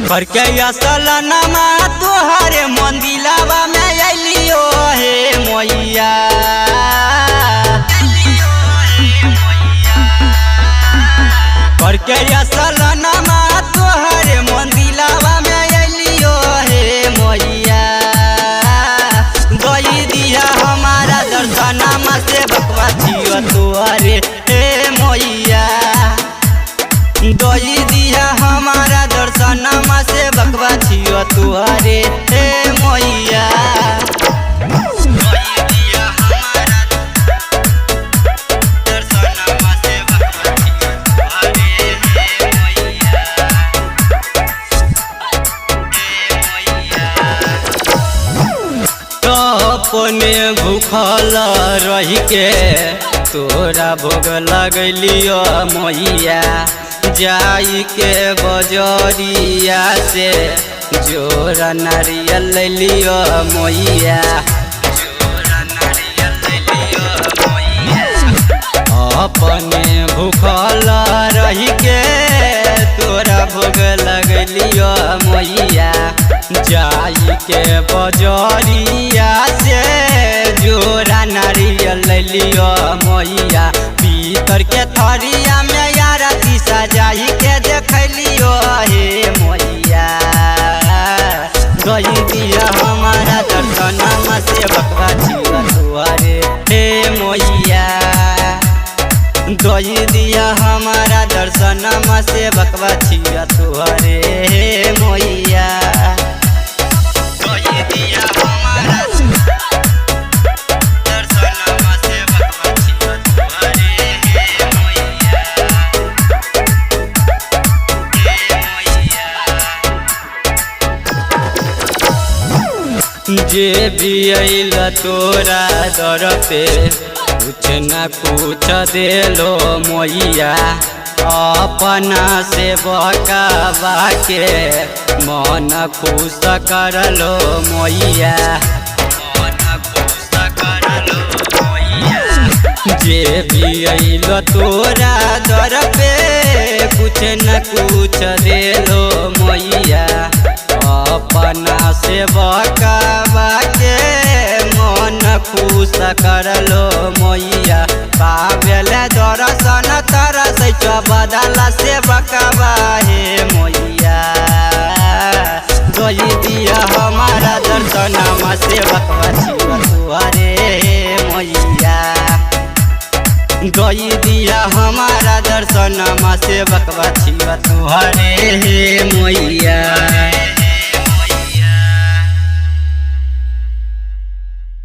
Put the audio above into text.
करके असलनमा तोहरे मंदिलावा में अलियो हे मैया। करके असलनमा तोहरे मंदिलावा में अलियो हे मैया। गई दिया हमारा दर्शनमा से बकवा छियो तोहरे हे मैया। गई दिया हमारा दर्शनमा से बकवा छियो तुहरे हे मैया। अपने भूखल रही के तोरा भोग लगलियो मैया। जाई के बजरिया से जोरा नारियल लियो मैया। अपने भूखल रही के तोरा भोग लगलियो मैया। जाई के बजरिया से जोरा नारियल लियो मैया। पीतर के थरिया में आरती सजाई के देखलियो हे मैया। गई दिया हमारा दर्शनमा से बकवा छियो तुहरे हे मैया। गई दिया हमारा दर्शनमा से बकवा छियो तुहरे हे मैया। जे भी अइल तोरा दर पे कुछ न कुछ देलो मैया। अपना से बकावा के मन खुश करलो मैया। जे भी अइल तोरा दर पे कुछ न कुछ देलो मैया। अपना से बकावा के मन खुश करलो मैया। पावेल दर्शन तरस बदला से बकावा हे मैया। गई दिया हमारा दर्शनमा से बकवा छियो तुहरे हे मैया। गई दिया हमारा दर्शनमा से बकवा छियो तुहरे हे